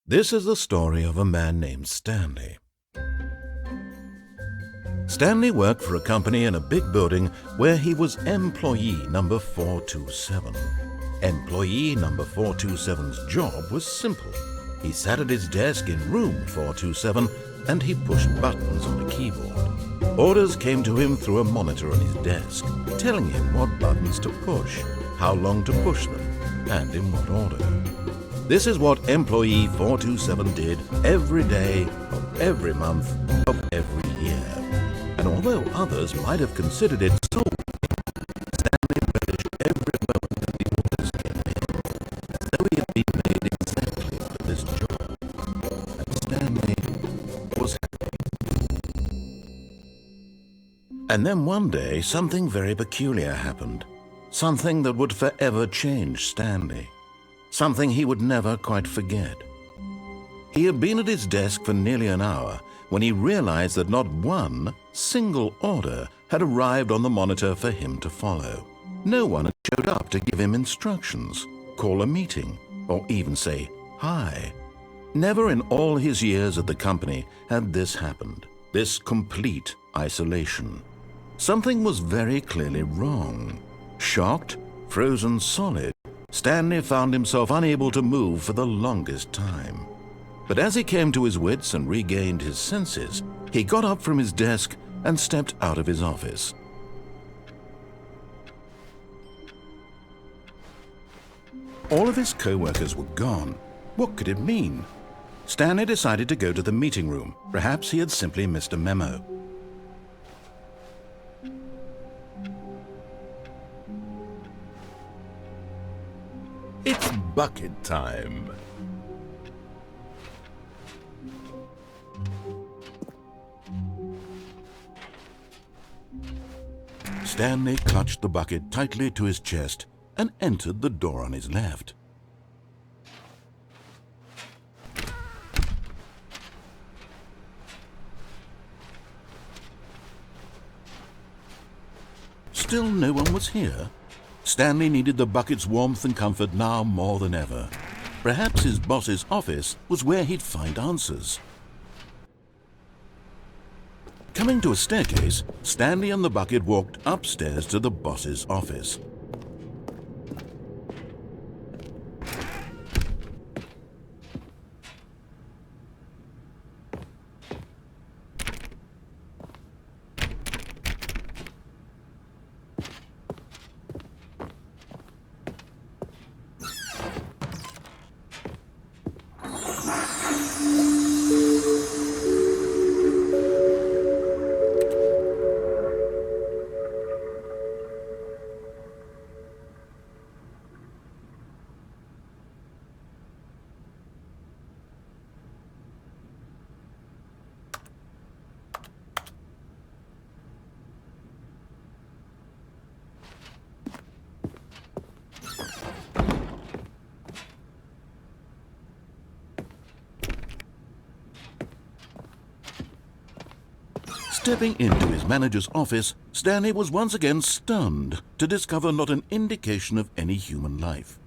This is the story of a man named Stanley. Stanley worked for a company in a big building where he was employee number 427. Employee number 427's job was simple. He sat at his desk in room 427 and he pushed buttons on a keyboard. Orders came to him through a monitor on his desk, telling him what buttons to push, how long to push them, and in what order. This is what employee 427 did every day of every month of every year. And although others might have considered it soul, Stanley relished every moment that the orders came in, as though he had been made exactly for this job. And Stanley was happy. And then one day, something very peculiar happened. Something that would forever change Stanley. Something he would never quite forget. He had been at his desk for nearly an hour when he realized that not one single order had arrived on the monitor for him to follow. No one had showed up to give him instructions, call a meeting, or even say hi. Never in all his years at the company had this happened, this complete isolation. Something was very clearly wrong. Shocked, frozen solid, Stanley found himself unable to move for the longest time. But as he came to his wits and regained his senses, he got up from his desk and stepped out of his office. All of his co-workers were gone. What could it mean? Stanley decided to go to the meeting room. Perhaps he had simply missed a memo. It's bucket time. Stanley clutched the bucket tightly to his chest and entered the door on his left. Still no one was here. Stanley needed the bucket's warmth and comfort now more than ever. Perhaps his boss's office was where he'd find answers. Coming to a staircase, Stanley and the bucket walked upstairs to the boss's office. Stepping into his manager's office, Stanley was once again stunned to discover not an indication of any human life.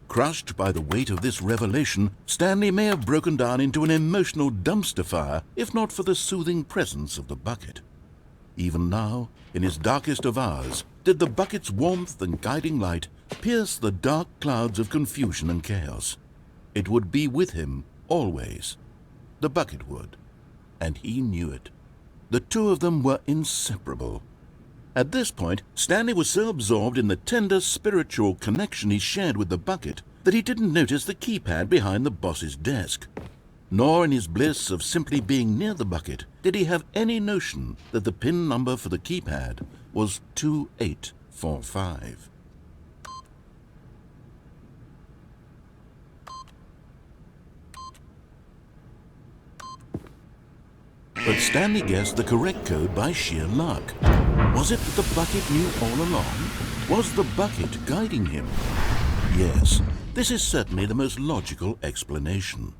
Crushed by the weight of this revelation, Stanley may have broken down into an emotional dumpster fire if not for the soothing presence of the bucket. Even now, in his darkest of hours, did the bucket's warmth and guiding light pierce the dark clouds of confusion and chaos. It would be with him always. The bucket would, and he knew it. The two of them were inseparable. At this point, Stanley was so absorbed in the tender spiritual connection he shared with the bucket that he didn't notice the keypad behind the boss's desk. Nor in his bliss of simply being near the bucket did he have any notion that the PIN number for the keypad was 2845. But Stanley guessed the correct code by sheer luck. Was it that the bucket knew all along? Was the bucket guiding him? Yes, this is certainly the most logical explanation.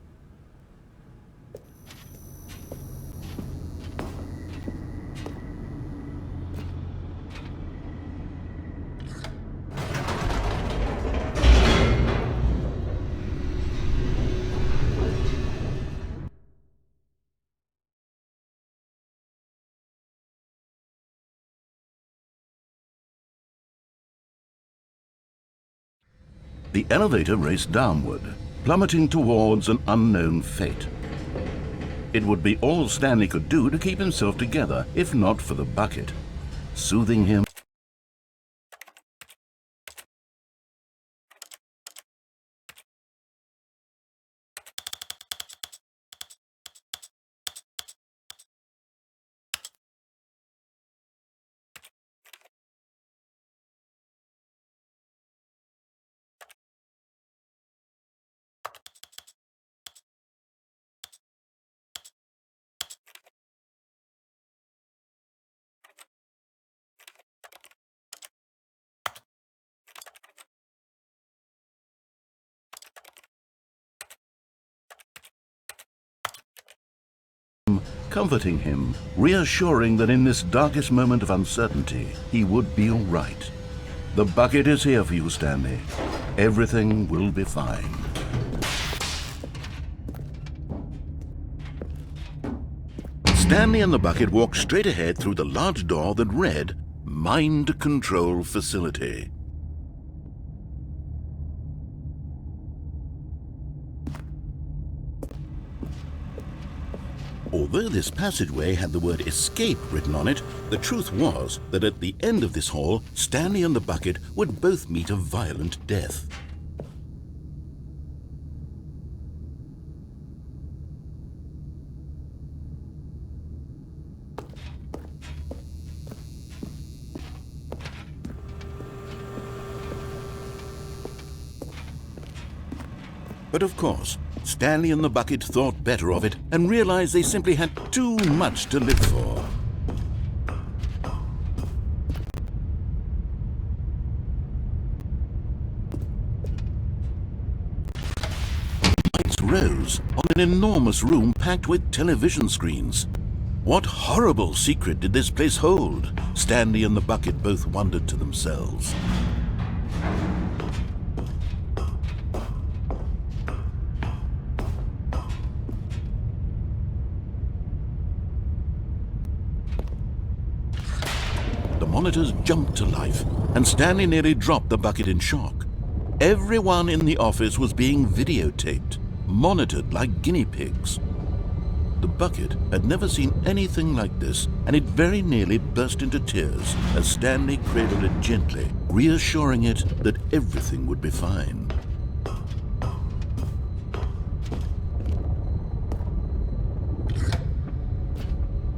The elevator raced downward, plummeting towards an unknown fate. It would be all Stanley could do to keep himself together, if not for the bucket, soothing him. Comforting him, reassuring that in this darkest moment of uncertainty, he would be all right. The bucket is here for you, Stanley. Everything will be fine. Stanley and the bucket walked straight ahead through the large door that read, Mind Control Facility. Although this passageway had the word escape written on it, the truth was that at the end of this hall, Stanley and the bucket would both meet a violent death. But of course, Stanley and the bucket thought better of it and realized they simply had too much to live for. Lights rose on an enormous room packed with television screens. What horrible secret did this place hold? Stanley and the bucket both wondered to themselves. Monitors jumped to life, and Stanley nearly dropped the bucket in shock. Everyone in the office was being videotaped, monitored like guinea pigs. The bucket had never seen anything like this, and it very nearly burst into tears as Stanley cradled it gently, reassuring it that everything would be fine.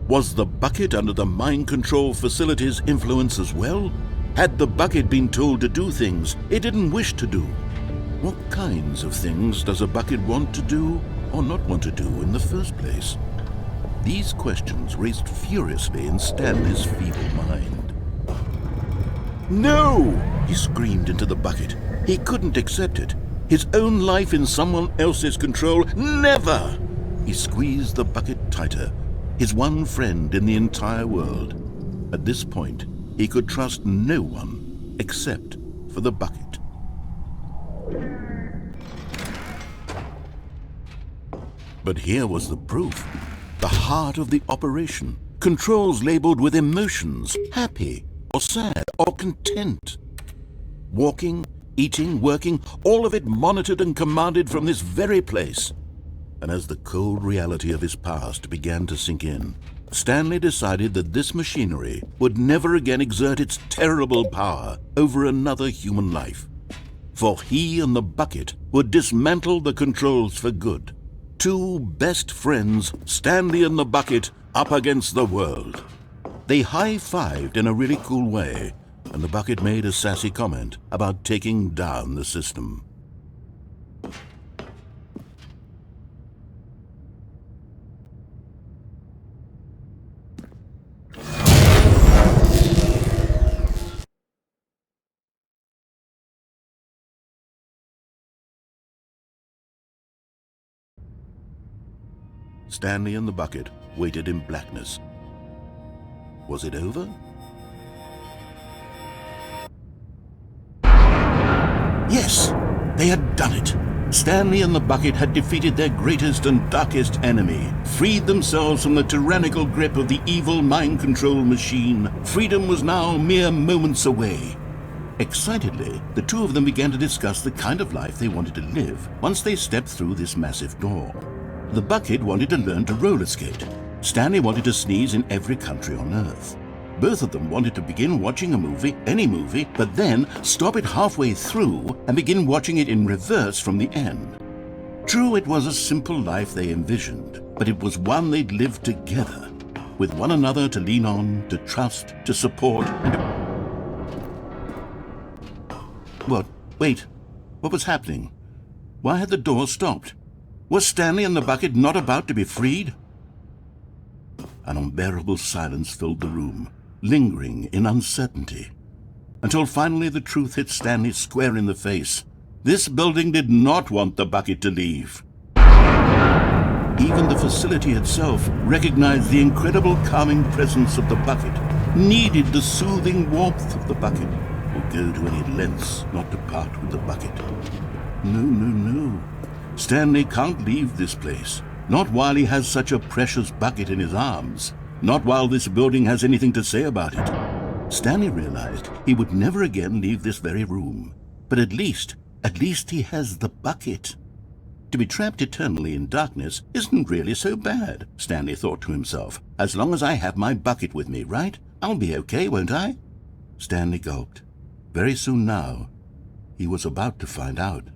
Was the bucket under the mind control facility's influence as well? Had the bucket been told to do things it didn't wish to do? What kinds of things does a bucket want to do or not want to do in the first place? These questions raced furiously in Stanley's feeble mind. No! He screamed into the bucket. He couldn't accept it. His own life in someone else's control, never! He squeezed the bucket tighter. His one friend in the entire world. At this point, he could trust no one except for the bucket. But here was the proof. The heart of the operation. Controls labeled with emotions, happy or sad or content. Walking, eating, working, all of it monitored and commanded from this very place. And as the cold reality of his past began to sink in, Stanley decided that this machinery would never again exert its terrible power over another human life. For he and the bucket would dismantle the controls for good. Two best friends, Stanley and the bucket, up against the world. They high-fived in a really cool way, and the bucket made a sassy comment about taking down the system. Stanley and the bucket waited in blackness. Was it over? Yes, they had done it. Stanley and the bucket had defeated their greatest and darkest enemy, freed themselves from the tyrannical grip of the evil mind control machine. Freedom was now mere moments away. Excitedly, the two of them began to discuss the kind of life they wanted to live once they stepped through this massive door. The bucket wanted to learn to roller skate. Stanley wanted to sneeze in every country on Earth. Both of them wanted to begin watching a movie, any movie, but then stop it halfway through and begin watching it in reverse from the end. True, it was a simple life they envisioned, but it was one they'd lived together, with one another to lean on, to trust, to support, and What? Wait. What was happening? Why had the door stopped? Was Stanley and the bucket not about to be freed? An unbearable silence filled the room, lingering in uncertainty, until finally the truth hit Stanley square in the face. This building did not want the bucket to leave. Even the facility itself recognized the incredible calming presence of the bucket, needed the soothing warmth of the bucket, would go to any lengths not to part with the bucket. No. Stanley can't leave this place. Not while he has such a precious bucket in his arms. Not while this building has anything to say about it. Stanley realized he would never again leave this very room. But at least he has the bucket. To be trapped eternally in darkness isn't really so bad, Stanley thought to himself. As long as I have my bucket with me, right? I'll be okay, won't I? Stanley gulped. Very soon now, he was about to find out.